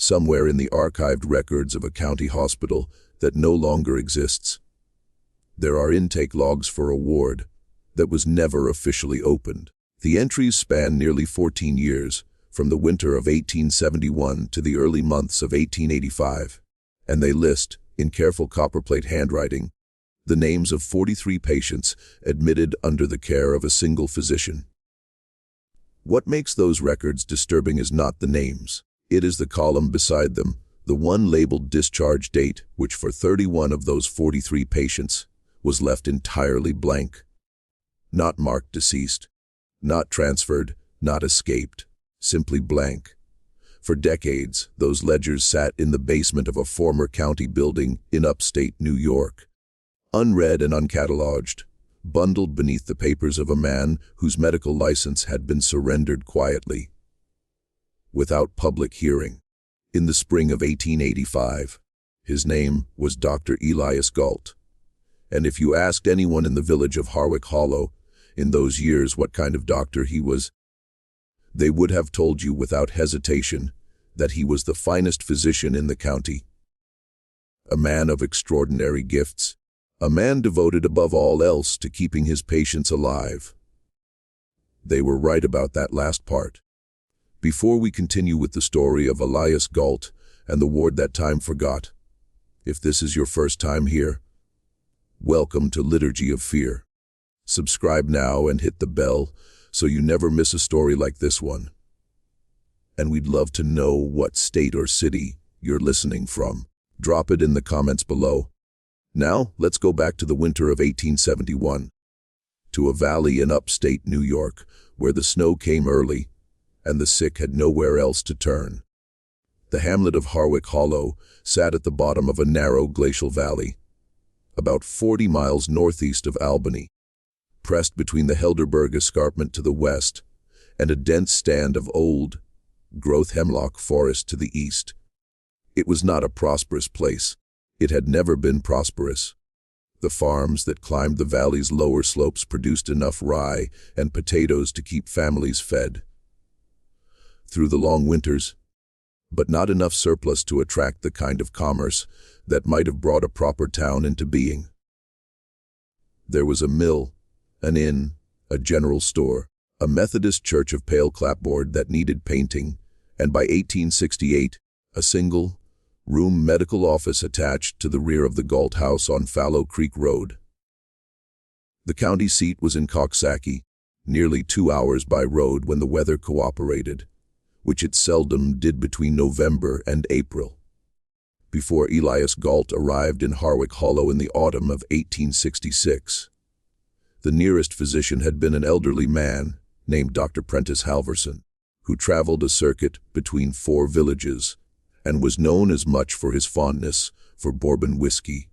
somewhere in the archived records of a county hospital that no longer exists. There are intake logs for a ward that was never officially opened. The entries span nearly 14 years, from the winter of 1871 to the early months of 1885, and they list, in careful copperplate handwriting, the names of 43 patients admitted under the care of a single physician. What makes those records disturbing is not the names. It is the column beside them, the one labeled discharge date, which for 31 of those 43 patients was left entirely blank. Not marked deceased, not transferred, not escaped, simply blank. For decades, those ledgers sat in the basement of a former county building in upstate New York, unread and uncatalogued, bundled beneath the papers of a man whose medical license had been surrendered quietly, without public hearing. In the spring of 1885, his name was Dr. Elias Galt, and if you asked anyone in the village of Harwick Hollow in those years what kind of doctor he was, they would have told you without hesitation that he was the finest physician in the county. A man of extraordinary gifts, a man devoted above all else to keeping his patients alive. They were right about that last part. Before we continue with the story of Elias Galt and the ward that time forgot, if this is your first time here, welcome to Liturgy of Fear. Subscribe now and hit the bell so you never miss a story like this one. And we'd love to know what state or city you're listening from. Drop it in the comments below. Now, let's go back to the winter of 1871, to a valley in upstate New York where the snow came early and the sick had nowhere else to turn. The hamlet of Harwick Hollow sat at the bottom of a narrow glacial valley, about 40 miles northeast of Albany, pressed between the Helderberg escarpment to the west and a dense stand of old-growth hemlock forest to the east. It was not a prosperous place. It had never been prosperous. The farms that climbed the valley's lower slopes produced enough rye and potatoes to keep families fed through the long winters, but not enough surplus to attract the kind of commerce that might have brought a proper town into being. There was a mill, an inn, a general store, a Methodist church of pale clapboard that needed painting, and by 1868, a single-room medical office attached to the rear of the Galt House on Fallow Creek Road. The county seat was in Coxsackie, nearly 2 hours by road when the weather cooperated, which it seldom did between November and April. Before Elias Galt arrived in Harwick Hollow in the autumn of 1866, the nearest physician had been an elderly man named Dr. Prentice Halverson, who traveled a circuit between 4 villages and was known as much for his fondness for bourbon whiskey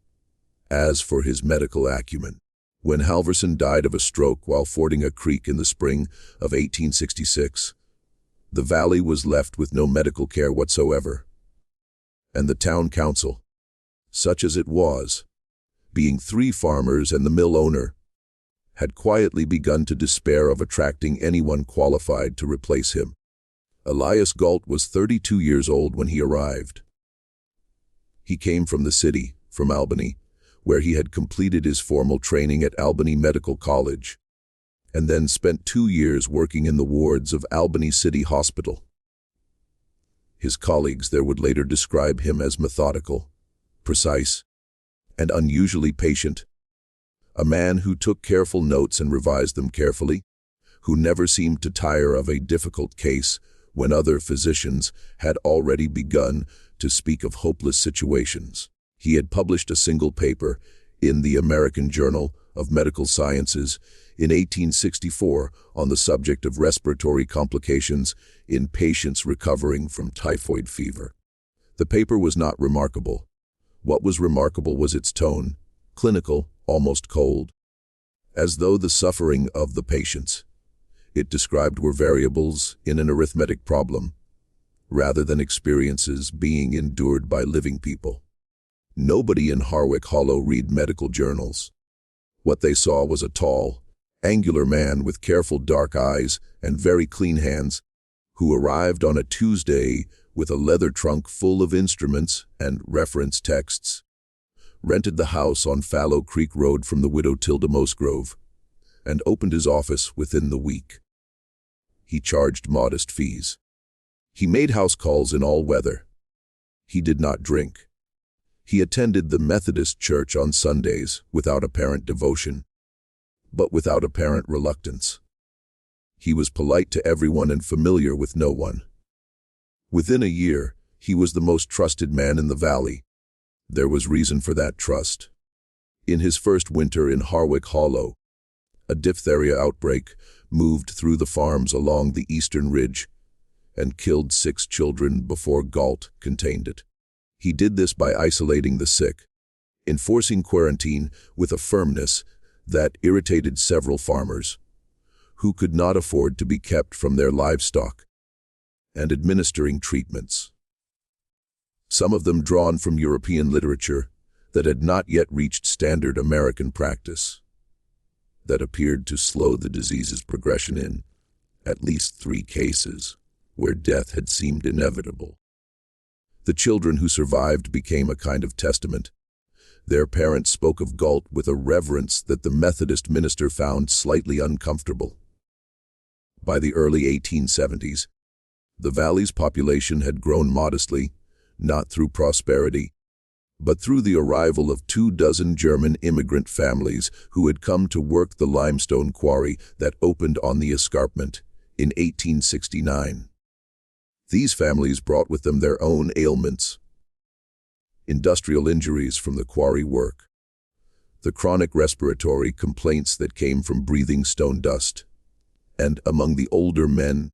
as for his medical acumen. When Halverson died of a stroke while fording a creek in the spring of 1866, the valley was left with no medical care whatsoever, and the town council, such as it was, being 3 farmers and the mill owner, had quietly begun to despair of attracting anyone qualified to replace him. Elias Galt was 32 years old when he arrived. He came from the city, from Albany, where he had completed his formal training at Albany Medical College, and then spent 2 years working in the wards of Albany City Hospital. His colleagues there would later describe him as methodical, precise, and unusually patient, a man who took careful notes and revised them carefully, who never seemed to tire of a difficult case when other physicians had already begun to speak of hopeless situations. He had published a single paper in the American Journal of Medical Sciences in 1864 on the subject of respiratory complications in patients recovering from typhoid fever. The paper was not remarkable. What was remarkable was its tone, clinical, almost cold, as though the suffering of the patients it described were variables in an arithmetic problem, rather than experiences being endured by living people. Nobody in Harwick Hollow read medical journals. What they saw was a tall, angular man with careful dark eyes and very clean hands, who arrived on a Tuesday with a leather trunk full of instruments and reference texts, rented the house on Fallow Creek Road from the widow Tilda Musgrove, and opened his office within the week. He charged modest fees. He made house calls in all weather. He did not drink. He attended the Methodist church on Sundays without apparent devotion, but without apparent reluctance. He was polite to everyone and familiar with no one. Within a year, he was the most trusted man in the valley. There was reason for that trust. In his first winter in Harwick Hollow, a diphtheria outbreak moved through the farms along the eastern ridge and killed 6 children before Galt contained it. He did this by isolating the sick, enforcing quarantine with a firmness that irritated several farmers, who could not afford to be kept from their livestock, and administering treatments, some of them drawn from European literature that had not yet reached standard American practice, that appeared to slow the disease's progression in at least 3 cases where death had seemed inevitable. The children who survived became a kind of testament. Their parents spoke of Galt with a reverence that the Methodist minister found slightly uncomfortable. By the early 1870s, the valley's population had grown modestly, not through prosperity, but through the arrival of 24 German immigrant families who had come to work the limestone quarry that opened on the escarpment in 1869. These families brought with them their own ailments, industrial injuries from the quarry work, the chronic respiratory complaints that came from breathing stone dust, and among the older men,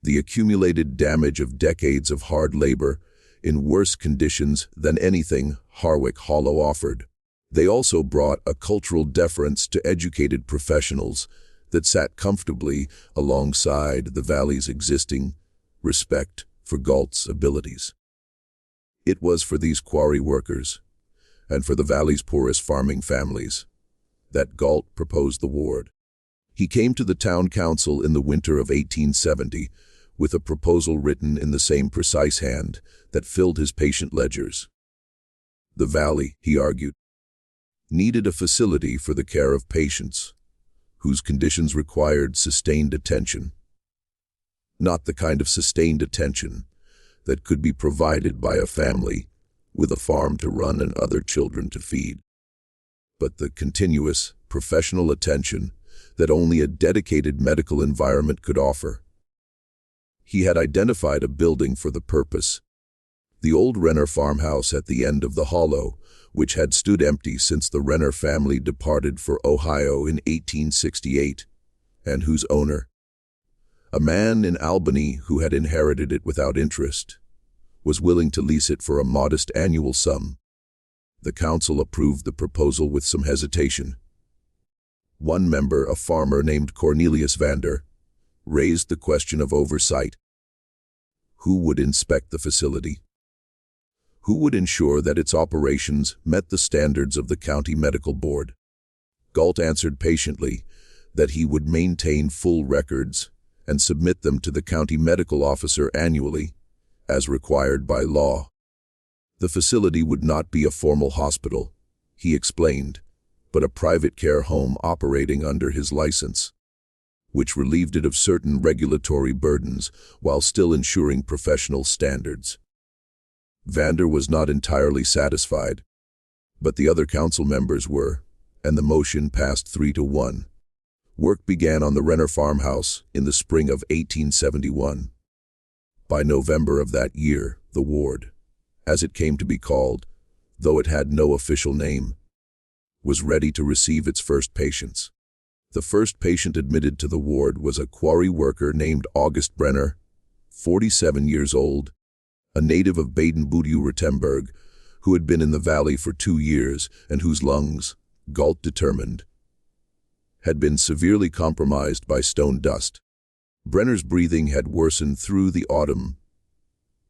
the accumulated damage of decades of hard labor in worse conditions than anything Harwick Hollow offered. They also brought a cultural deference to educated professionals that sat comfortably alongside the valley's existing respect for Galt's abilities. It was for these quarry workers, and for the valley's poorest farming families, that Galt proposed the ward. He came to the town council in the winter of 1870 with a proposal written in the same precise hand that filled his patient ledgers. The valley, he argued, needed a facility for the care of patients whose conditions required sustained attention. Not the kind of sustained attention that could be provided by a family with a farm to run and other children to feed, but the continuous, professional attention that only a dedicated medical environment could offer. He had identified a building for the purpose, the old Renner farmhouse at the end of the hollow, which had stood empty since the Renner family departed for Ohio in 1868, and whose owner, a man in Albany who had inherited it without interest, was willing to lease it for a modest annual sum. The council approved the proposal with some hesitation. One member, a farmer named Cornelius Vander, raised the question of oversight. Who would inspect the facility? Who would ensure that its operations met the standards of the county medical board? Galt answered patiently that he would maintain full records and submit them to the county medical officer annually, as required by law. The facility would not be a formal hospital, he explained, but a private care home operating under his license, which relieved it of certain regulatory burdens while still ensuring professional standards. Vander was not entirely satisfied, but the other council members were, and the motion passed 3-1. Work began on the Renner farmhouse in the spring of 1871. By November of that year, the ward, as it came to be called, though it had no official name, was ready to receive its first patients. The first patient admitted to the ward was a quarry worker named August Brenner, 47 years old, a native of Baden-Württemberg, who had been in the valley for 2 years and whose lungs, Galt determined, had been severely compromised by stone dust. Brenner's breathing had worsened through the autumn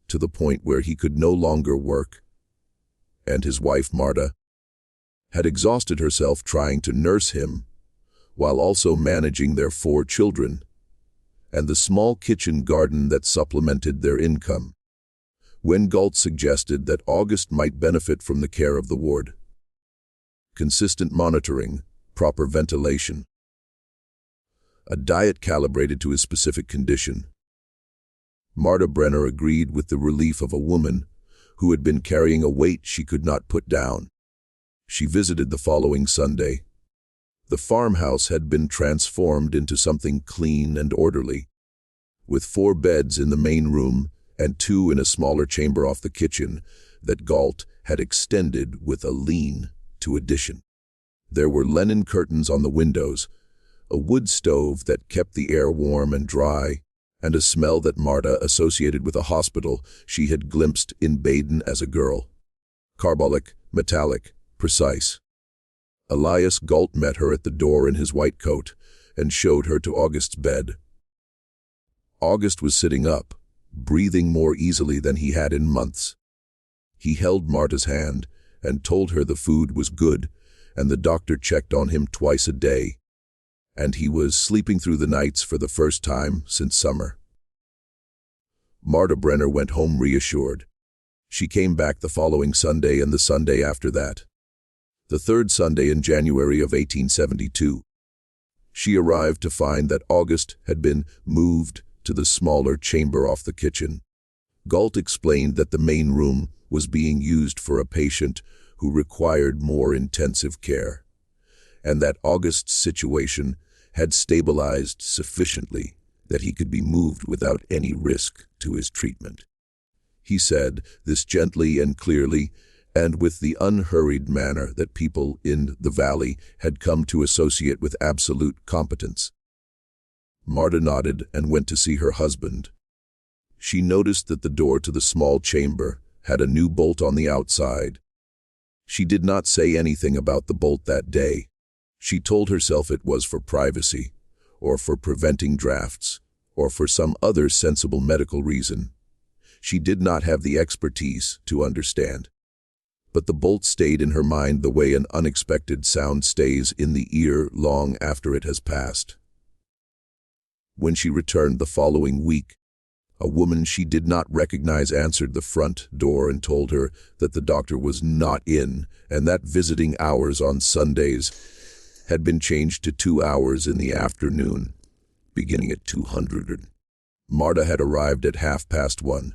to the point where he could no longer work, and his wife, Marta, had exhausted herself trying to nurse him while also managing their 4 children and the small kitchen garden that supplemented their income. when Galt suggested that August might benefit from the care of the ward. Consistent monitoring, proper ventilation, a diet calibrated to his specific condition. Marta Brenner agreed with the relief of a woman who had been carrying a weight she could not put down. She visited the following Sunday. The farmhouse had been transformed into something clean and orderly, with 4 beds in the main room and 2 in a smaller chamber off the kitchen that Galt had extended with a lean-to addition. There were linen curtains on the windows, a wood stove that kept the air warm and dry, and a smell that Marta associated with a hospital she had glimpsed in Baden as a girl. Carbolic, metallic, precise. Elias Galt met her at the door in his white coat and showed her to August's bed. August was sitting up, breathing more easily than he had in months. He held Marta's hand and told her the food was good, and the doctor checked on him twice a day, and he was sleeping through the nights for the first time since summer. Marta Brenner went home reassured. She came back the following Sunday and the Sunday after that, the 3rd Sunday in January of 1872. She arrived to find that August had been moved to the smaller chamber off the kitchen. Galt explained that the main room was being used for a patient who required more intensive care, and that August's situation had stabilized sufficiently that he could be moved without any risk to his treatment. He said this gently and clearly, and with the unhurried manner that people in the valley had come to associate with absolute competence. Marta nodded and went to see her husband. She noticed that the door to the small chamber had a new bolt on the outside. She did not say anything about the bolt that day. She told herself it was for privacy, or for preventing drafts, or for some other sensible medical reason. She did not have the expertise to understand. But the bolt stayed in her mind the way an unexpected sound stays in the ear long after it has passed. When she returned the following week, a woman she did not recognize answered the front door and told her that the doctor was not in and that visiting hours on Sundays had been changed to 2 hours in the afternoon, beginning at 200. Marta had arrived at 1:30,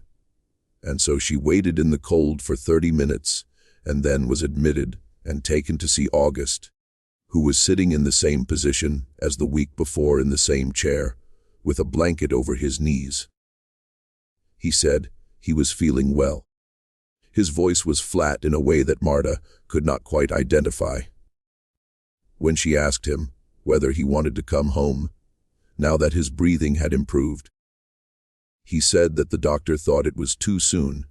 and so she waited in the cold for 30 minutes and then was admitted and taken to see August, who was sitting in the same position as the week before in the same chair, with a blanket over his knees. He said he was feeling well. His voice was flat in a way that Marta could not quite identify. When she asked him whether he wanted to come home, now that his breathing had improved, he said that the doctor thought it was too soon.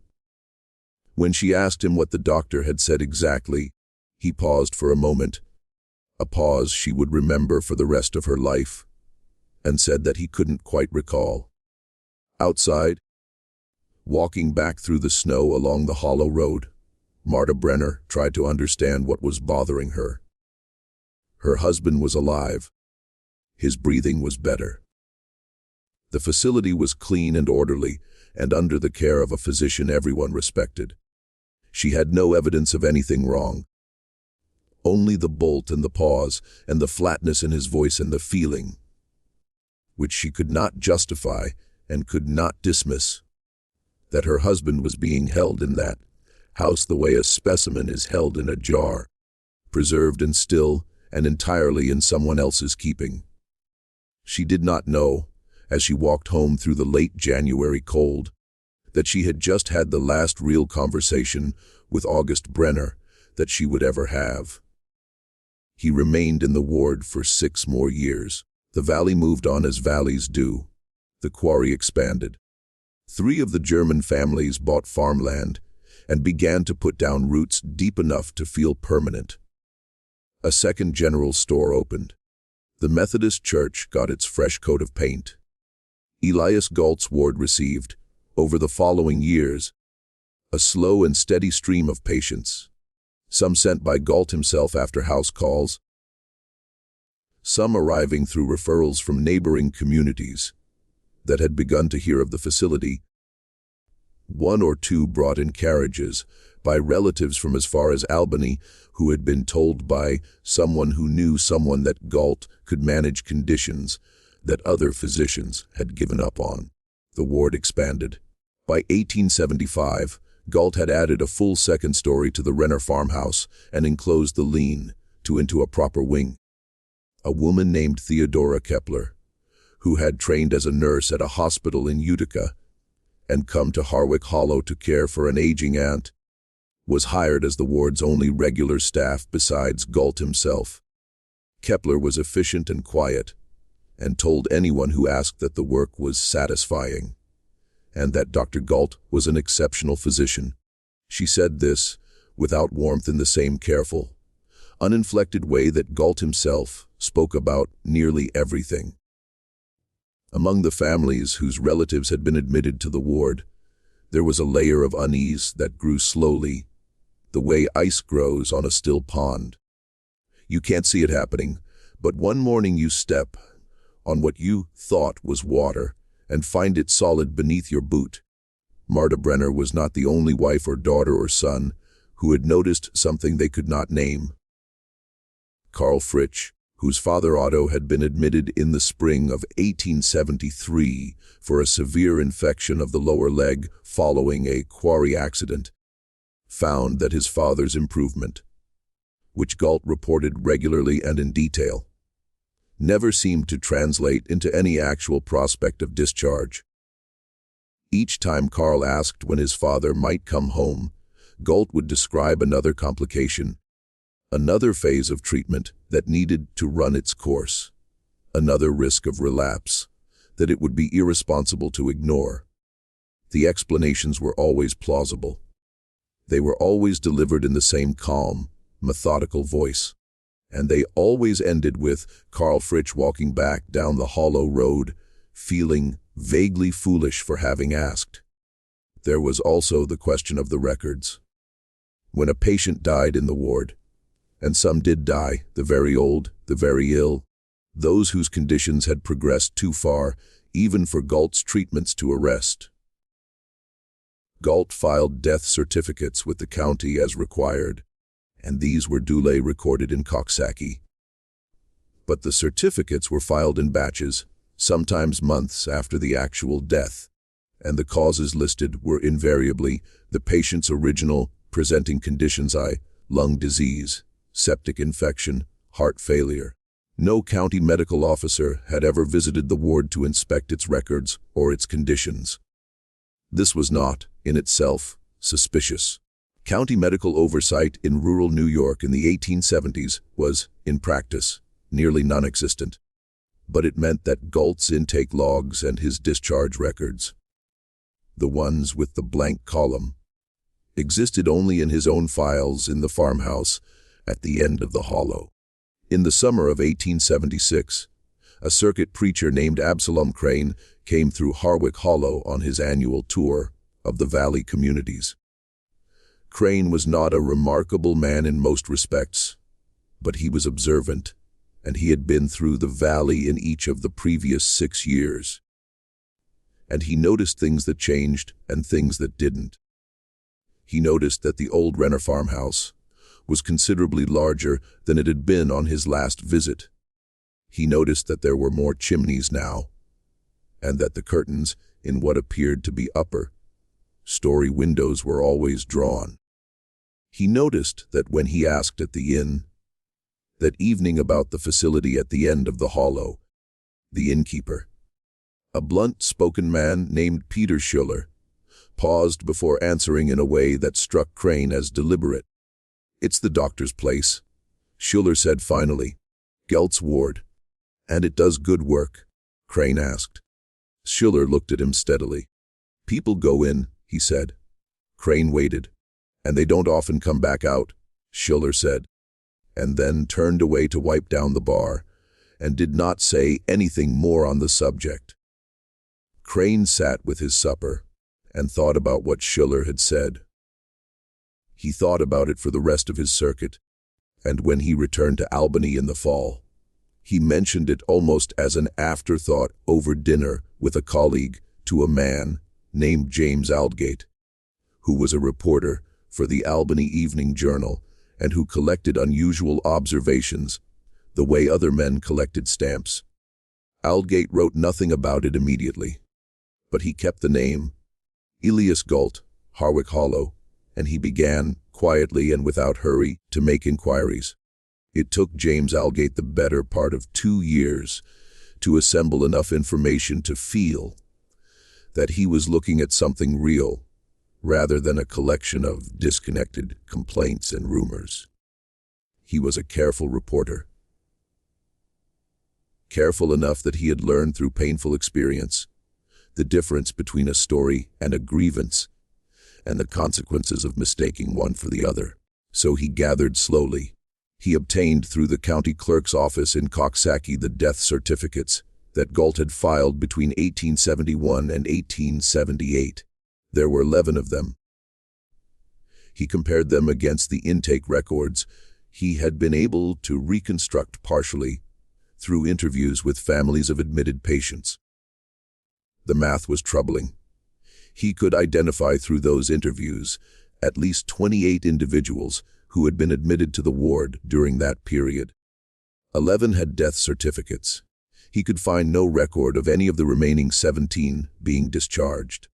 When she asked him what the doctor had said exactly, he paused for a moment, a pause she would remember for the rest of her life, and said that he couldn't quite recall. Outside, walking back through the snow along the hollow road, Marta Brenner tried to understand what was bothering her. Her husband was alive. His breathing was better. The facility was clean and orderly, and under the care of a physician everyone respected. She had no evidence of anything wrong. Only the bolt and the pause and the flatness in his voice and the feeling, which she could not justify and could not dismiss, that her husband was being held in that house the way a specimen is held in a jar, preserved and still and entirely in someone else's keeping. She did not know, as she walked home through the late January cold, that she had just had the last real conversation with August Brenner that she would ever have. He remained in the ward for 6 more years. The valley moved on as valleys do. The quarry expanded. 3 of the German families bought farmland and began to put down roots deep enough to feel permanent. A second general store opened. The Methodist church got its fresh coat of paint. Elias Galt's ward received, over the following years, a slow and steady stream of patients, some sent by Galt himself after house calls, some arriving through referrals from neighboring communities that had begun to hear of the facility. one or two brought in carriages, by relatives from as far as Albany who had been told by someone who knew someone that Galt could manage conditions that other physicians had given up on. The ward expanded. By 1875, Galt had added a full second story to the Renner farmhouse and enclosed the lean-to into a proper wing. A woman named Theodora Kepler, who had trained as a nurse at a hospital in Utica and come to Harwick Hollow to care for an aging aunt, was hired as the ward's only regular staff besides Galt himself. Kepler was efficient and quiet, and told anyone who asked that the work was satisfying, and that Dr. Galt was an exceptional physician. She said this without warmth in the same careful, uninflected way that Galt himself spoke about nearly everything. Among the families whose relatives had been admitted to the ward, there was a layer of unease that grew slowly, the way ice grows on a still pond. You can't see it happening, but one morning you step on what you thought was water and find it solid beneath your boot. Marta Brenner was not the only wife or daughter or son who had noticed something they could not name. Carl Fritsch, whose father Otto had been admitted in the spring of 1873 for a severe infection of the lower leg following a quarry accident, found that his father's improvement, which Galt reported regularly and in detail, never seemed to translate into any actual prospect of discharge. Each time Carl asked when his father might come home, Galt would describe another complication, another phase of treatment that needed to run its course, another risk of relapse that it would be irresponsible to ignore. The explanations were always plausible. They were always delivered in the same calm, methodical voice, and they always ended with Carl Fritsch walking back down the hollow road, feeling vaguely foolish for having asked. There was also the question of the records. When a patient died in the ward, and some did die, the very old, the very ill, those whose conditions had progressed too far, even for Galt's treatments to arrest. Galt filed death certificates with the county as required, and these were duly recorded in Coxsackie. But the certificates were filed in batches, sometimes months after the actual death, and the causes listed were invariably the patient's original presenting conditions: lung disease, septic infection, heart failure. No county medical officer had ever visited the ward to inspect its records or its conditions. This was not, in itself, suspicious. County medical oversight in rural New York in the 1870s was, in practice, nearly non-existent. But it meant that Galt's intake logs and his discharge records, the ones with the blank column, existed only in his own files in the farmhouse at the end of the hollow. In the summer of 1876, a circuit preacher named Absalom Crane came through Harwick Hollow on his annual tour of the valley communities. Crane was not a remarkable man in most respects, but he was observant, and he had been through the valley in each of the previous 6 years. And he noticed things that changed and things that didn't. He noticed that the old Renner farmhouse was considerably larger than it had been on his last visit. He noticed that there were more chimneys now, and that the curtains in what appeared to be upper-story windows were always drawn. He noticed that when he asked at the inn that evening about the facility at the end of the hollow, the innkeeper, a blunt-spoken man named Peter Schuller, paused before answering in a way that struck Crane as deliberate. "It's the doctor's place," Schuller said finally. "Galt's ward." "And it does good work?" Crane asked. Schuller looked at him steadily. "People go in," he said. Crane waited. "And they don't often come back out," Schuller said, and then turned away to wipe down the bar, and did not say anything more on the subject. Crane sat with his supper and thought about what Schuller had said. He thought about it for the rest of his circuit, and when he returned to Albany in the fall, he mentioned it almost as an afterthought over dinner with a colleague to a man named James Aldgate. who was a reporter for the Albany Evening Journal and who collected unusual observations the way other men collected stamps. Aldgate wrote nothing about it immediately, but he kept the name, Elias Galt, Harwick Hollow, and he began, quietly and without hurry, to make inquiries. It took James Aldgate the better part of 2 years to assemble enough information to feel that he was looking at something real, rather than a collection of disconnected complaints and rumors. He was a careful reporter. Careful enough that he had learned through painful experience the difference between a story and a grievance, and the consequences of mistaking one for the other. So he gathered slowly. He obtained through the county clerk's office in Coxsackie the death certificates that Galt had filed between 1871 and 1878. There were 11 of them. He compared them against the intake records he had been able to reconstruct partially through interviews with families of admitted patients. The math was troubling. He could identify through those interviews at least 28 individuals who had been admitted to the ward during that period. 11 had death certificates. He could find no record of any of the remaining 17 being discharged.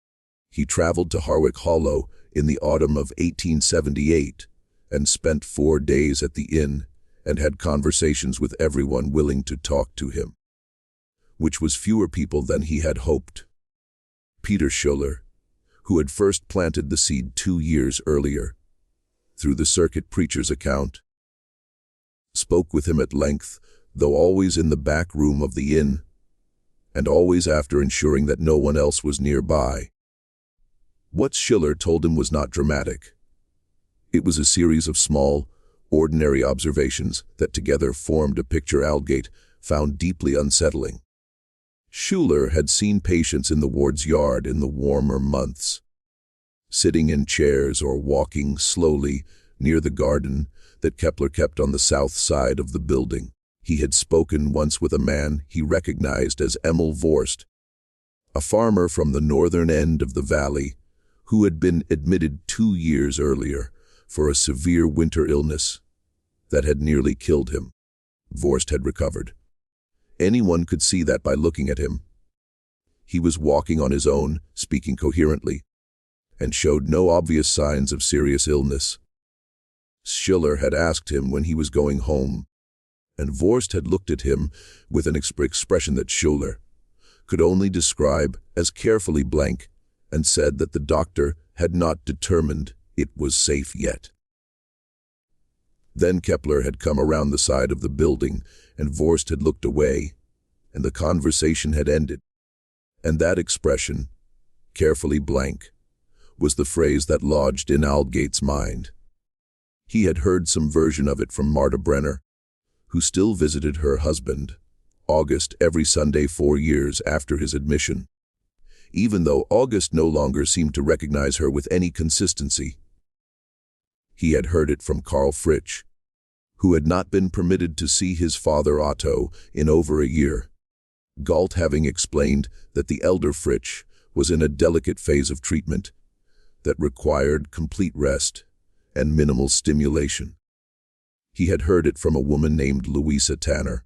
He traveled to Harwick Hollow in the autumn of 1878 and spent 4 days at the inn and had conversations with everyone willing to talk to him, which was fewer people than he had hoped. Peter Schuller, who had first planted the seed 2 years earlier, through the circuit preacher's account, spoke with him at length, though always in the back room of the inn, and always after ensuring that no one else was nearby. What Schiller told him was not dramatic. It was a series of small, ordinary observations that together formed a picture Aldgate found deeply unsettling. Schuller had seen patients in the ward's yard in the warmer months, sitting in chairs or walking slowly near the garden that Kepler kept on the south side of the building. He had spoken once with a man he recognized as Emil Vorst, a farmer from the northern end of the valley who had been admitted 2 years earlier for a severe winter illness that had nearly killed him. Vorst had recovered. Anyone could see that by looking at him. He was walking on his own, speaking coherently, and showed no obvious signs of serious illness. Schiller had asked him when he was going home, and Vorst had looked at him with an expression that Schiller could only describe as carefully blank, and said that the doctor had not determined it was safe yet. Then Kepler had come around the side of the building, and Vorst had looked away, and the conversation had ended. And that expression, carefully blank, was the phrase that lodged in Aldgate's mind. He had heard some version of it from Marta Brenner, who still visited her husband, August, every Sunday 4 years after his admission, even though August no longer seemed to recognize her with any consistency. He had heard it from Karl Fritsch, who had not been permitted to see his father Otto in over a year, Galt having explained that the elder Fritsch was in a delicate phase of treatment that required complete rest and minimal stimulation. He had heard it from a woman named Louisa Tanner,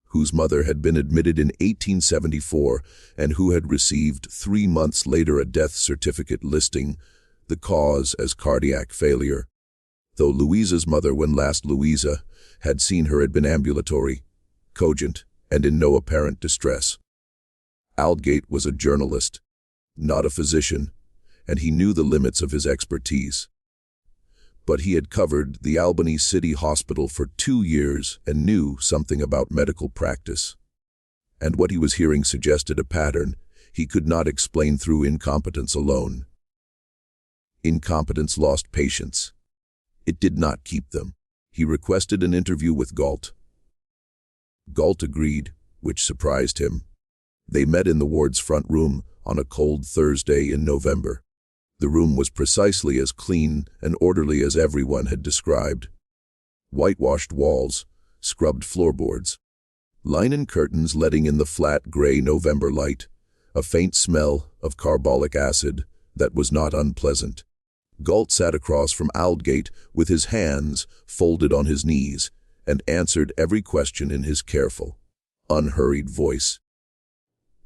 whose mother had been admitted in 1874 and who had received 3 months later a death certificate listing the cause as cardiac failure, though Louisa's mother, when last Louisa had seen her, had been ambulatory, cogent, and in no apparent distress. Aldgate was a journalist, not a physician, and he knew the limits of his expertise. But he had covered the Albany City Hospital for 2 years and knew something about medical practice. And what he was hearing suggested a pattern he could not explain through incompetence alone. Incompetence lost patients. It did not keep them. He requested an interview with Galt. Galt agreed, which surprised him. They met in the ward's front room on a cold Thursday in November. The room was precisely as clean and orderly as everyone had described. Whitewashed walls, scrubbed floorboards, linen curtains letting in the flat gray November light, a faint smell of carbolic acid that was not unpleasant. Galt sat across from Aldgate with his hands folded on his knees and answered every question in his careful, unhurried voice.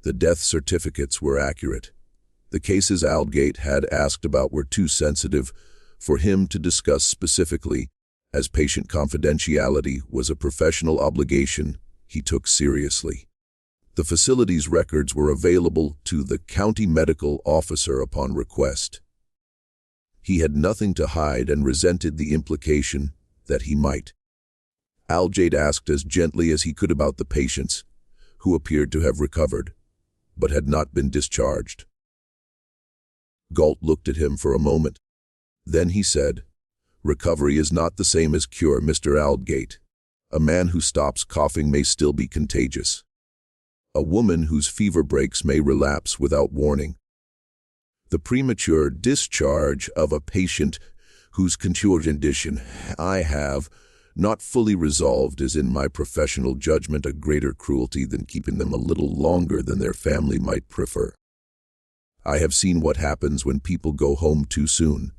The death certificates were accurate. The cases Aldgate had asked about were too sensitive for him to discuss specifically, as patient confidentiality was a professional obligation he took seriously. The facility's records were available to the county medical officer upon request. He had nothing to hide and resented the implication that he might. Aldgate asked as gently as he could about the patients, who appeared to have recovered, but had not been discharged. Galt looked at him for a moment. Then he said, "Recovery is not the same as cure, Mr. Aldgate. A man who stops coughing may still be contagious. A woman whose fever breaks may relapse without warning. The premature discharge of a patient whose condition I have not fully resolved is, in my professional judgment, a greater cruelty than keeping them a little longer than their family might prefer. I have seen what happens when people go home too soon.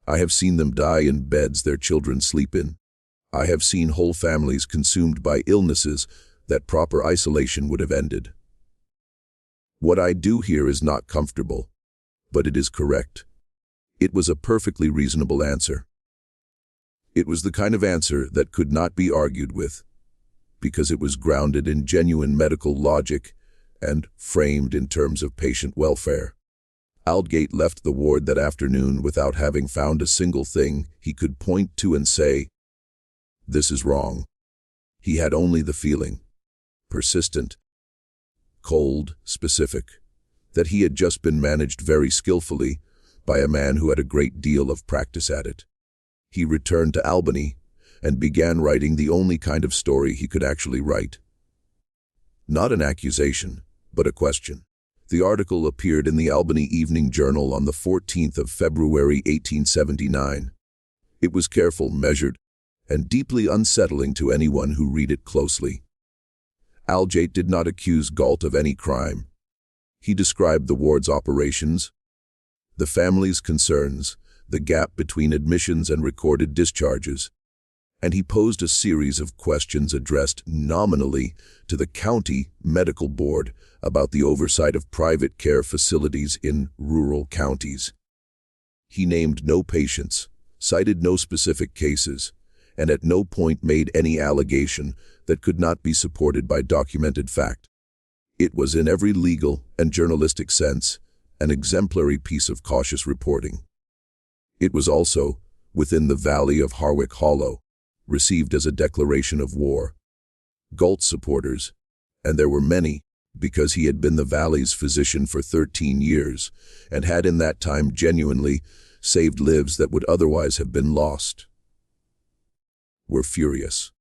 I have seen them die in beds their children sleep in. I have seen whole families consumed by illnesses that proper isolation would have ended. What I do here is not comfortable, but it is correct." It was a perfectly reasonable answer. It was the kind of answer that could not be argued with, because it was grounded in genuine medical logic and framed in terms of patient welfare. Aldgate left the ward that afternoon without having found a single thing he could point to and say, "This is wrong." He had only the feeling, persistent, cold, specific, that he had just been managed very skillfully by a man who had a great deal of practice at it. He returned to Albany and began writing the only kind of story he could actually write. Not an accusation, but a question. The article appeared in the Albany Evening Journal on the 14th of February 1879. It was careful, measured, and deeply unsettling to anyone who read it closely. Aldgate did not accuse Galt of any crime. He described the ward's operations, the family's concerns, the gap between admissions and recorded discharges, and he posed a series of questions addressed nominally to the county medical board about the oversight of private care facilities in rural counties. He named no patients, cited no specific cases, and at no point made any allegation that could not be supported by documented fact. It was, in every legal and journalistic sense, an exemplary piece of cautious reporting. It was also, within the valley of Harwick Hollow, received as a declaration of war. Galt's supporters, and there were many, because he had been the valley's physician for 13 years, and had in that time genuinely saved lives that would otherwise have been lost, were furious.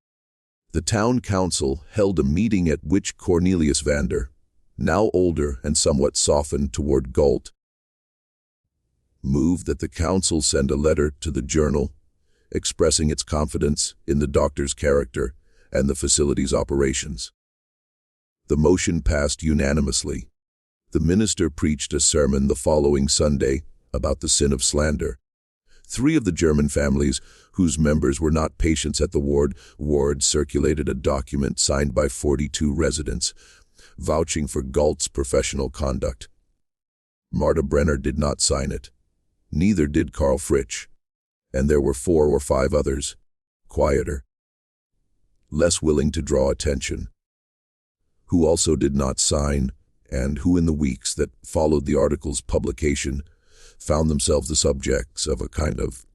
The town council held a meeting at which Cornelius Vander, now older and somewhat softened toward Galt, moved that the council send a letter to the journal expressing its confidence in the doctor's character and the facility's operations. The motion passed unanimously. The minister preached a sermon the following Sunday about the sin of slander. 3 of the German families, whose members were not patients at the ward circulated a document signed by 42 residents, vouching for Galt's professional conduct. Marta Brenner did not sign it. Neither did Karl Fritsch, and there were 4 or 5 others, quieter, less willing to draw attention, who also did not sign, and who in the weeks that followed the article's publication found themselves the subjects of a kind of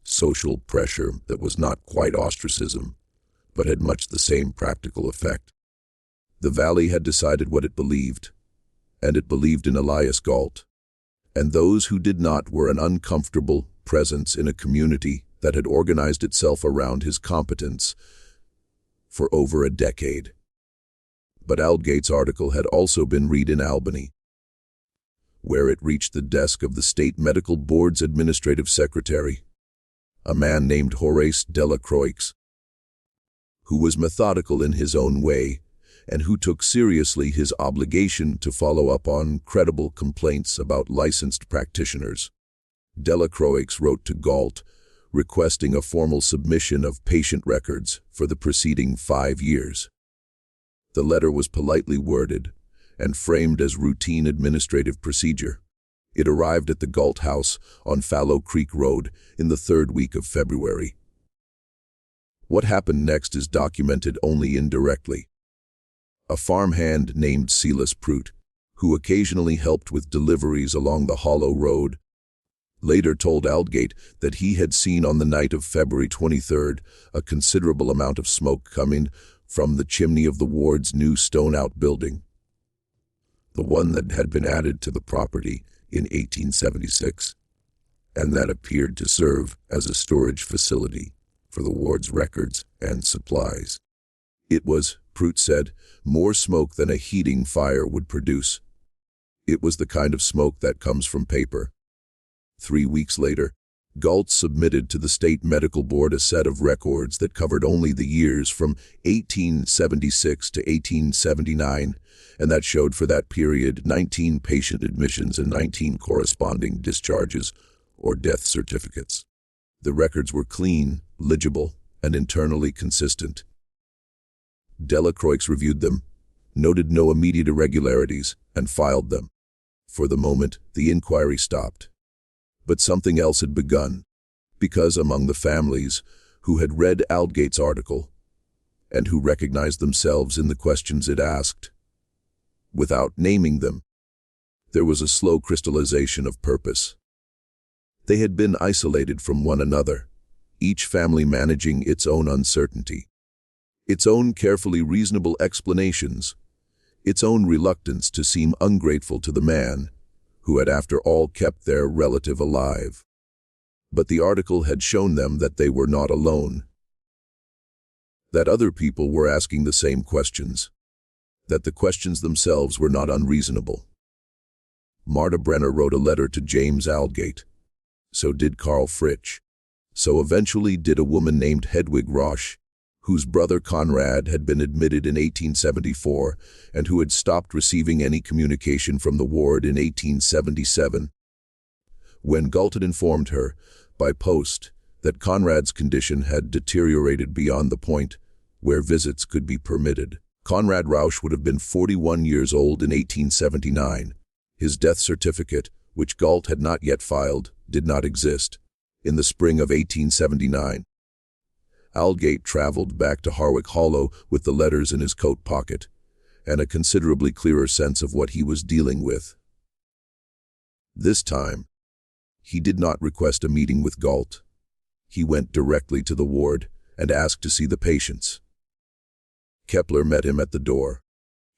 social pressure that was not quite ostracism, but had much the same practical effect. The Valley had decided what it believed, and it believed in Elias Galt, and those who did not were an uncomfortable presence in a community that had organized itself around his competence for over a decade. But Aldgate's article had also been read in Albany, where it reached the desk of the State Medical Board's administrative secretary, a man named Horace Delacroix, who was methodical in his own way and who took seriously his obligation to follow up on credible complaints about licensed practitioners. Delacroix wrote to Galt, requesting a formal submission of patient records for the preceding 5 years. The letter was politely worded and framed as routine administrative procedure. It arrived at the Galt house on Fallow Creek Road in the 3rd week of February. What happened next is documented only indirectly. A farmhand named Silas Prout, who occasionally helped with deliveries along the Hollow Road, later told Aldgate that he had seen on the night of February 23rd a considerable amount of smoke coming from the chimney of the ward's new stone outbuilding, the one that had been added to the property in 1876, and that appeared to serve as a storage facility for the ward's records and supplies. It was, Prout said, more smoke than a heating fire would produce. It was the kind of smoke that comes from paper. 3 weeks later, Galt submitted to the State Medical Board a set of records that covered only the years from 1876 to 1879, and that showed for that period 19 patient admissions and 19 corresponding discharges or death certificates. The records were clean, legible, and internally consistent. Delacroix reviewed them, noted no immediate irregularities, and filed them. For the moment, the inquiry stopped. But something else had begun, because among the families who had read Aldgate's article, and who recognized themselves in the questions it asked, without naming them, there was a slow crystallization of purpose. They had been isolated from one another, each family managing its own uncertainty, its own carefully reasonable explanations, its own reluctance to seem ungrateful to the man who had after all kept their relative alive. But the article had shown them that they were not alone, that other people were asking the same questions, that the questions themselves were not unreasonable. Marta Brenner wrote a letter to James Aldgate. So did Carl Fritsch. So eventually did a woman named Hedwig Roche, whose brother Conrad had been admitted in 1874 and who had stopped receiving any communication from the ward in 1877. When Galt had informed her, by post, that Conrad's condition had deteriorated beyond the point where visits could be permitted. Conrad Rausch would have been 41 years old in 1879. His death certificate, which Galt had not yet filed, did not exist. In the spring of 1879, Aldgate traveled back to Harwick Hollow with the letters in his coat pocket and a considerably clearer sense of what he was dealing with. This time, he did not request a meeting with Galt. He went directly to the ward and asked to see the patients. Kepler met him at the door.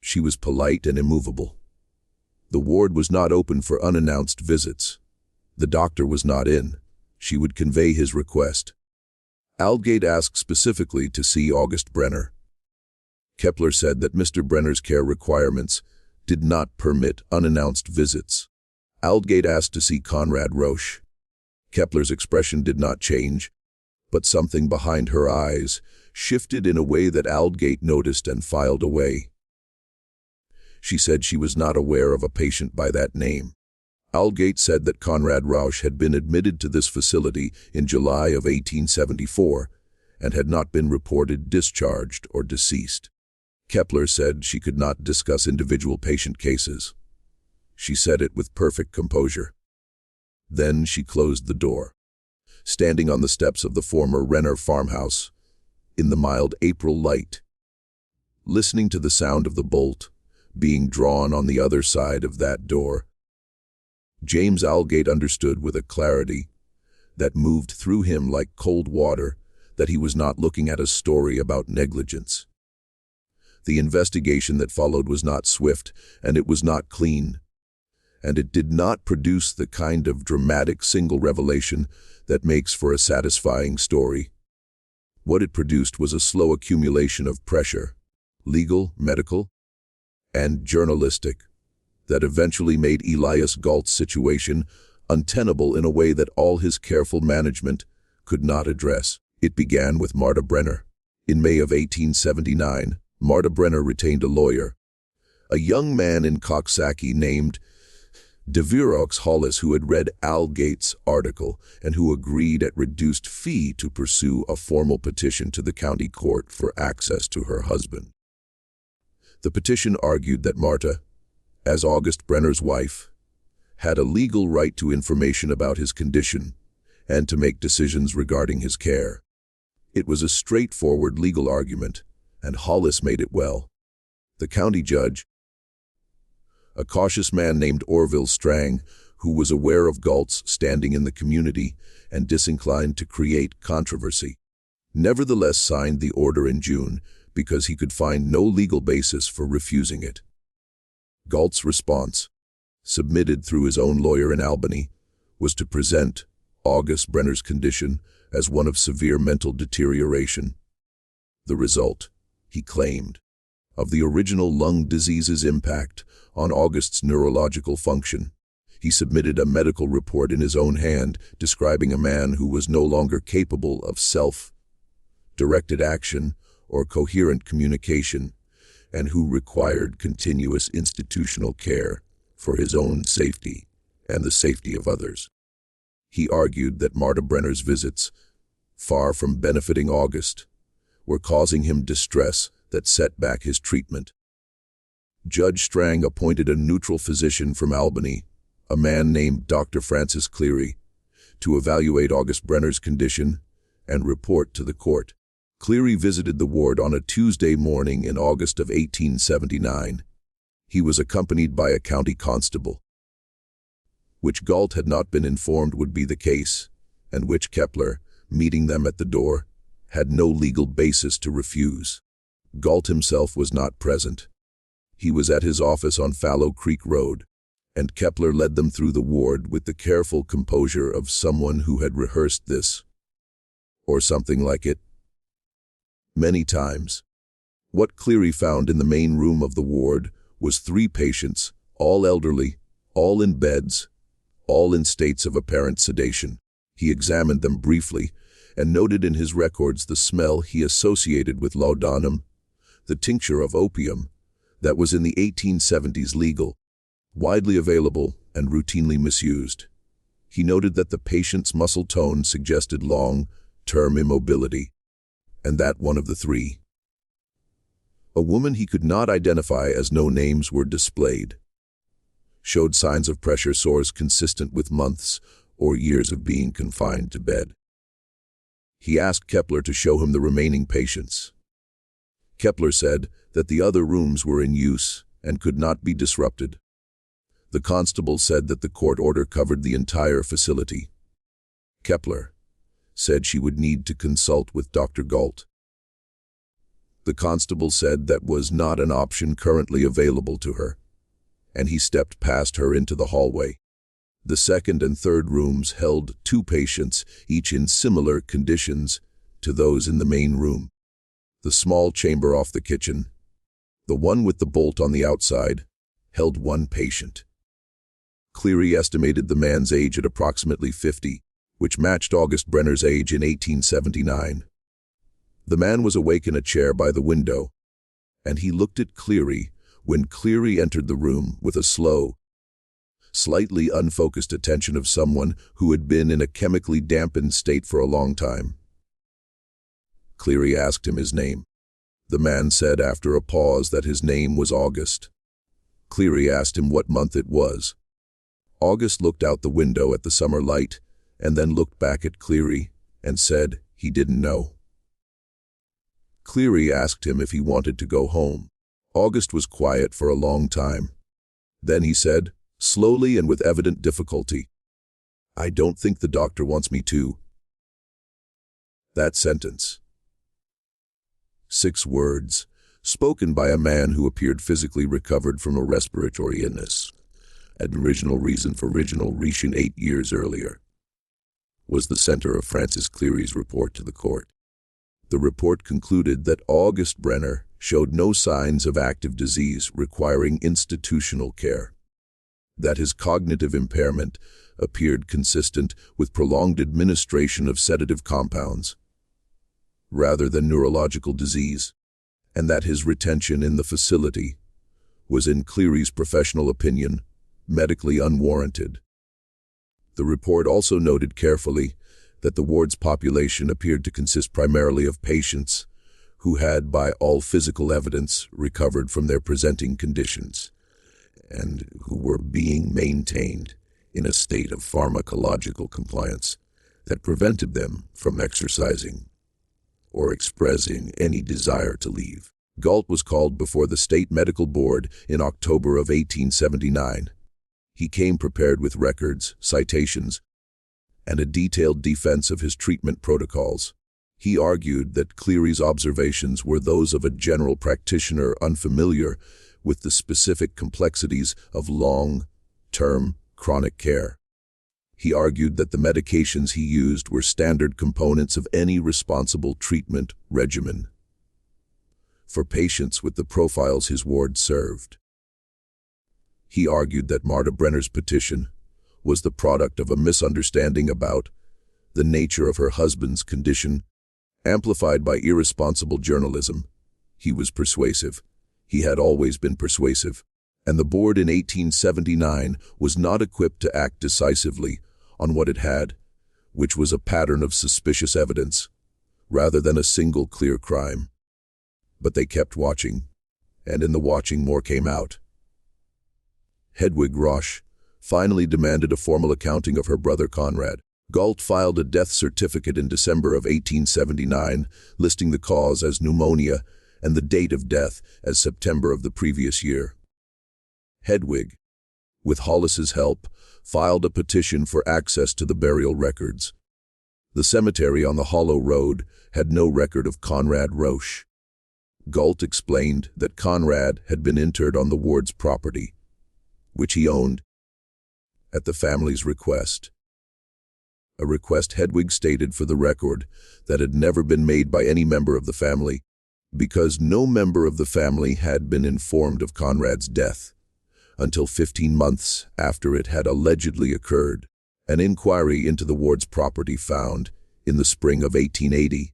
She was polite and immovable. The ward was not open for unannounced visits. The doctor was not in. She would convey his request. Aldgate asked specifically to see August Brenner. Kepler said that Mr. Brenner's care requirements did not permit unannounced visits. Aldgate asked to see Conrad Roche. Kepler's expression did not change, but something behind her eyes shifted in a way that Aldgate noticed and filed away. She said she was not aware of a patient by that name. Aldgate said that Conrad Rausch had been admitted to this facility in July of 1874 and had not been reported discharged or deceased. Kepler said she could not discuss individual patient cases. She said it with perfect composure. Then she closed the door. Standing on the steps of the former Renner farmhouse, in the mild April light, listening to the sound of the bolt being drawn on the other side of that door, James Aldgate understood with a clarity that moved through him like cold water that he was not looking at a story about negligence. The investigation that followed was not swift, and it was not clean, and it did not produce the kind of dramatic single revelation that makes for a satisfying story. What it produced was a slow accumulation of pressure, legal, medical, and journalistic, that eventually made Elias Galt's situation untenable in a way that all his careful management could not address. It began with Marta Brenner. In May of 1879, Marta Brenner retained a lawyer, a young man in Coxsackie named DeVerox Hollis, who had read Al Gates' article and who agreed at reduced fee to pursue a formal petition to the county court for access to her husband. The petition argued that Marta, as August Brenner's wife, had a legal right to information about his condition and to make decisions regarding his care. It was a straightforward legal argument, and Hollis made it well. The county judge, a cautious man named Orville Strang, who was aware of Galt's standing in the community and disinclined to create controversy, nevertheless signed the order in June because he could find no legal basis for refusing it. Galt's response, submitted through his own lawyer in Albany, was to present August Brenner's condition as one of severe mental deterioration. The result, he claimed, of the original lung disease's impact on August's neurological function. He submitted a medical report in his own hand describing a man who was no longer capable of self-directed action or coherent communication, and who required continuous institutional care for his own safety and the safety of others. He argued that Marta Brenner's visits, far from benefiting August, were causing him distress that set back his treatment. Judge Strang appointed a neutral physician from Albany, a man named Dr. Francis Cleary, to evaluate August Brenner's condition and report to the court. Cleary visited the ward on a Tuesday morning in August of 1879. He was accompanied by a county constable, which Galt had not been informed would be the case, and which Kepler, meeting them at the door, had no legal basis to refuse. Galt himself was not present. He was at his office on Fallow Creek Road, and Kepler led them through the ward with the careful composure of someone who had rehearsed this, or something like it, many times. What Cleary found in the main room of the ward was 3 patients, all elderly, all in beds, all in states of apparent sedation. He examined them briefly and noted in his records the smell he associated with laudanum, the tincture of opium that was in the 1870s legal, widely available, and routinely misused. He noted that the patient's muscle tone suggested long-term immobility, and that one of the 3, a woman he could not identify as no names were displayed, showed signs of pressure sores consistent with months or years of being confined to bed. He asked Kepler to show him the remaining patients. Kepler said that the other rooms were in use and could not be disrupted. The constable said that the court order covered the entire facility. Kepler said she would need to consult with Dr. Galt. The constable said that was not an option currently available to her, and he stepped past her into the hallway. The second and third rooms held 2 patients, each in similar conditions to those in the main room. The small chamber off the kitchen, the one with the bolt on the outside, held 1 patient. Cleary estimated the man's age at approximately 50, which matched August Brenner's age in 1879. The man was awake in a chair by the window, and he looked at Cleary when Cleary entered the room with a slow, slightly unfocused attention of someone who had been in a chemically dampened state for a long time. Cleary asked him his name. The man said after a pause that his name was August. Cleary asked him what month it was. August looked out the window at the summer light and then looked back at Cleary and said he didn't know. Cleary asked him if he wanted to go home. August was quiet for a long time. Then he said, slowly and with evident difficulty, "I don't think the doctor wants me to." That sentence, 6 words, spoken by a man who appeared physically recovered from a respiratory illness, an original reason for original reason 8 years earlier, was the center of Francis Cleary's report to the court. The report concluded that August Brenner showed no signs of active disease requiring institutional care, that his cognitive impairment appeared consistent with prolonged administration of sedative compounds, rather than neurological disease, and that his retention in the facility was, in Cleary's professional opinion, medically unwarranted. The report also noted carefully that the ward's population appeared to consist primarily of patients who had, by all physical evidence, recovered from their presenting conditions, and who were being maintained in a state of pharmacological compliance that prevented them from exercising or expressing any desire to leave. Galt was called before the State Medical Board in October of 1879. He came prepared with records, citations, and a detailed defense of his treatment protocols. He argued that Cleary's observations were those of a general practitioner unfamiliar with the specific complexities of long-term chronic care. He argued that the medications he used were standard components of any responsible treatment regimen for patients with the profiles his ward served. He argued that Marta Brenner's petition was the product of a misunderstanding about the nature of her husband's condition, amplified by irresponsible journalism. He was persuasive. He had always been persuasive, and the board in 1879 was not equipped to act decisively on what it had, which was a pattern of suspicious evidence, rather than a single clear crime. But they kept watching, and in the watching more came out. Hedwig Roche finally demanded a formal accounting of her brother Conrad. Galt filed a death certificate in December of 1879, listing the cause as pneumonia and the date of death as September of the previous year. Hedwig, with Hollis's help, filed a petition for access to the burial records. The cemetery on the Hollow Road had no record of Conrad Roche. Galt explained that Conrad had been interred on the ward's property, which he owned, at the family's request. A request Hedwig stated for the record that had never been made by any member of the family, because no member of the family had been informed of Conrad's death until 15 months after it had allegedly occurred. An inquiry into the ward's property found, in the spring of 1880,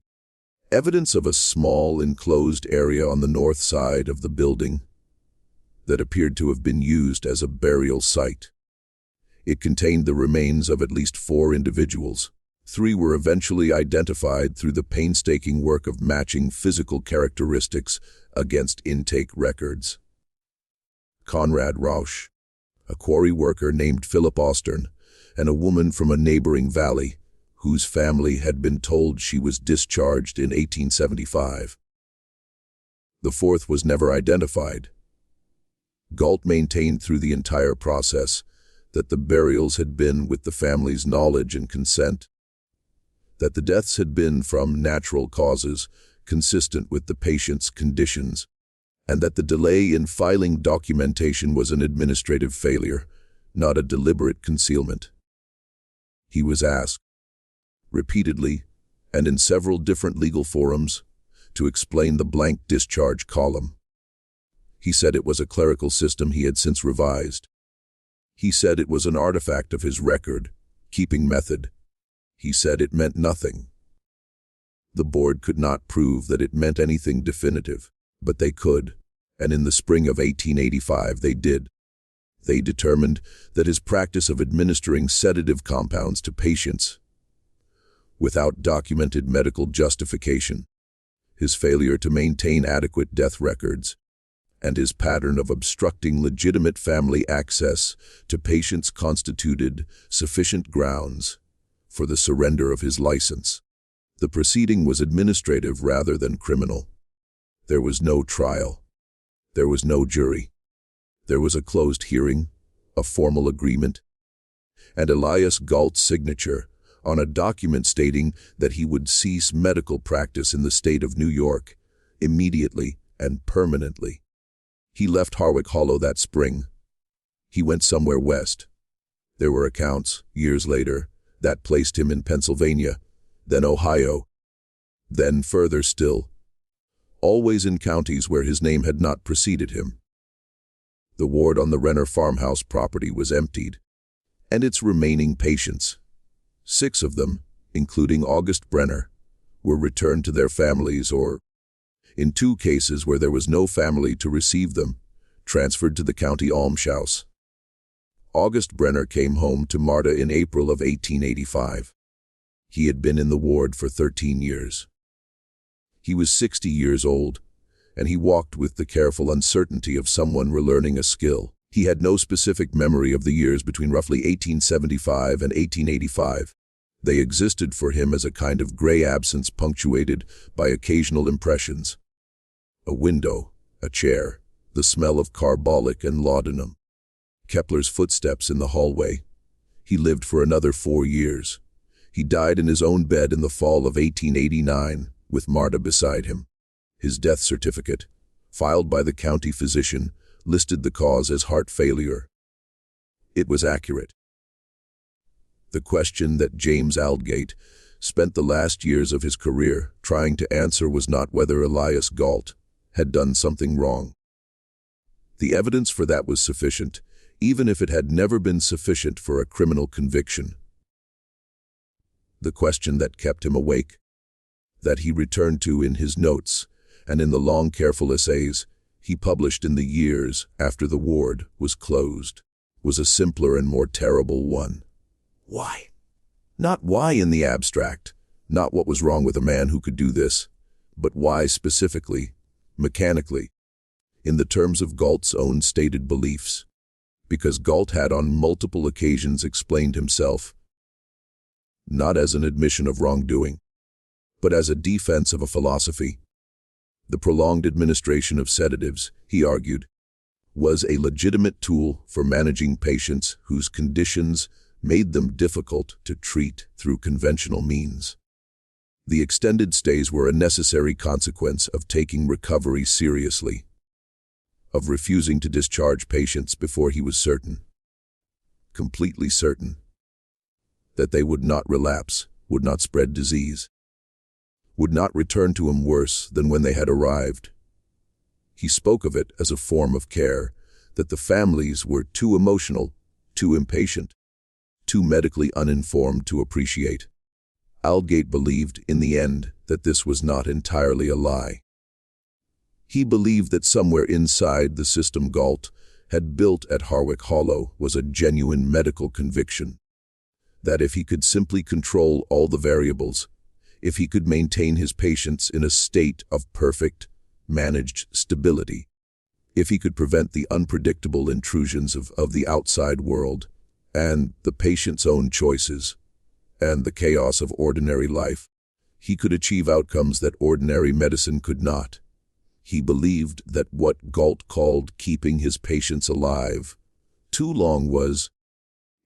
evidence of a small enclosed area on the north side of the building that appeared to have been used as a burial site. It contained the remains of at least 4 individuals. 3 were eventually identified through the painstaking work of matching physical characteristics against intake records. Conrad Roche, a quarry worker named Philip Austern, and a woman from a neighboring valley, whose family had been told she was discharged in 1875. The 4th was never identified. Galt maintained through the entire process that the burials had been with the family's knowledge and consent, that the deaths had been from natural causes consistent with the patient's conditions, and that the delay in filing documentation was an administrative failure, not a deliberate concealment. He was asked, repeatedly, and in several different legal forums, to explain the blank discharge column. He said it was a clerical system he had since revised. He said it was an artifact of his record-keeping method. He said it meant nothing. The board could not prove that it meant anything definitive, but they could, and in the spring of 1885 they did. They determined that his practice of administering sedative compounds to patients without documented medical justification, his failure to maintain adequate death records, and his pattern of obstructing legitimate family access to patients constituted sufficient grounds for the surrender of his license. The proceeding was administrative rather than criminal. There was no trial. There was no jury. There was a closed hearing, a formal agreement, and Elias Galt's signature on a document stating that he would cease medical practice in the state of New York immediately and permanently. He left Harwick Hollow that spring. He went somewhere west. There were accounts, years later, that placed him in Pennsylvania, then Ohio, then further still, always in counties where his name had not preceded him. The ward on the Renner farmhouse property was emptied, and its remaining patients, 6 of them, including August Brenner, were returned to their families or, in 2 cases where there was no family to receive them, transferred to the county almshouse. August Brenner came home to Marta in April of 1885. He had been in the ward for 13 years. He was 60 years old, and he walked with the careful uncertainty of someone relearning a skill. He had no specific memory of the years between roughly 1875 and 1885. They existed for him as a kind of gray absence punctuated by occasional impressions. A window, a chair, the smell of carbolic and laudanum. Kepler's footsteps in the hallway. He lived for another 4 years. He died in his own bed in the fall of 1889, with Marta beside him. His death certificate, filed by the county physician, listed the cause as heart failure. It was accurate. The question that James Aldgate spent the last years of his career trying to answer was not whether Elias Galt had done something wrong. The evidence for that was sufficient, even if it had never been sufficient for a criminal conviction. The question that kept him awake, that he returned to in his notes and in the long, careful essays he published in the years after the ward was closed, was a simpler and more terrible one. Why? Not why in the abstract, not what was wrong with a man who could do this, but why specifically, mechanically, in the terms of Galt's own stated beliefs, because Galt had on multiple occasions explained himself, not as an admission of wrongdoing, but as a defense of a philosophy. The prolonged administration of sedatives, he argued, was a legitimate tool for managing patients whose conditions made them difficult to treat through conventional means. The extended stays were a necessary consequence of taking recovery seriously, of refusing to discharge patients before he was certain, completely certain, that they would not relapse, would not spread disease, would not return to him worse than when they had arrived. He spoke of it as a form of care, that the families were too emotional, too impatient, too medically uninformed to appreciate. Aldgate believed, in the end, that this was not entirely a lie. He believed that somewhere inside the system Galt had built at Harwick Hollow was a genuine medical conviction, that if he could simply control all the variables, if he could maintain his patients in a state of perfect, managed stability, if he could prevent the unpredictable intrusions of the outside world and the patient's own choices and the chaos of ordinary life, he could achieve outcomes that ordinary medicine could not. He believed that what Galt called keeping his patients alive too long was,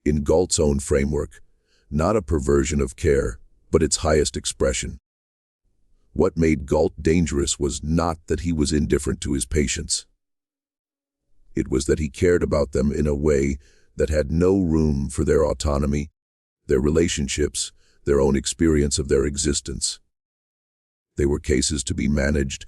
in Galt's own framework, not a perversion of care, but its highest expression. What made Galt dangerous was not that he was indifferent to his patients. It was that he cared about them in a way that had no room for their autonomy, their relationships, their own experience of their existence. They were cases to be managed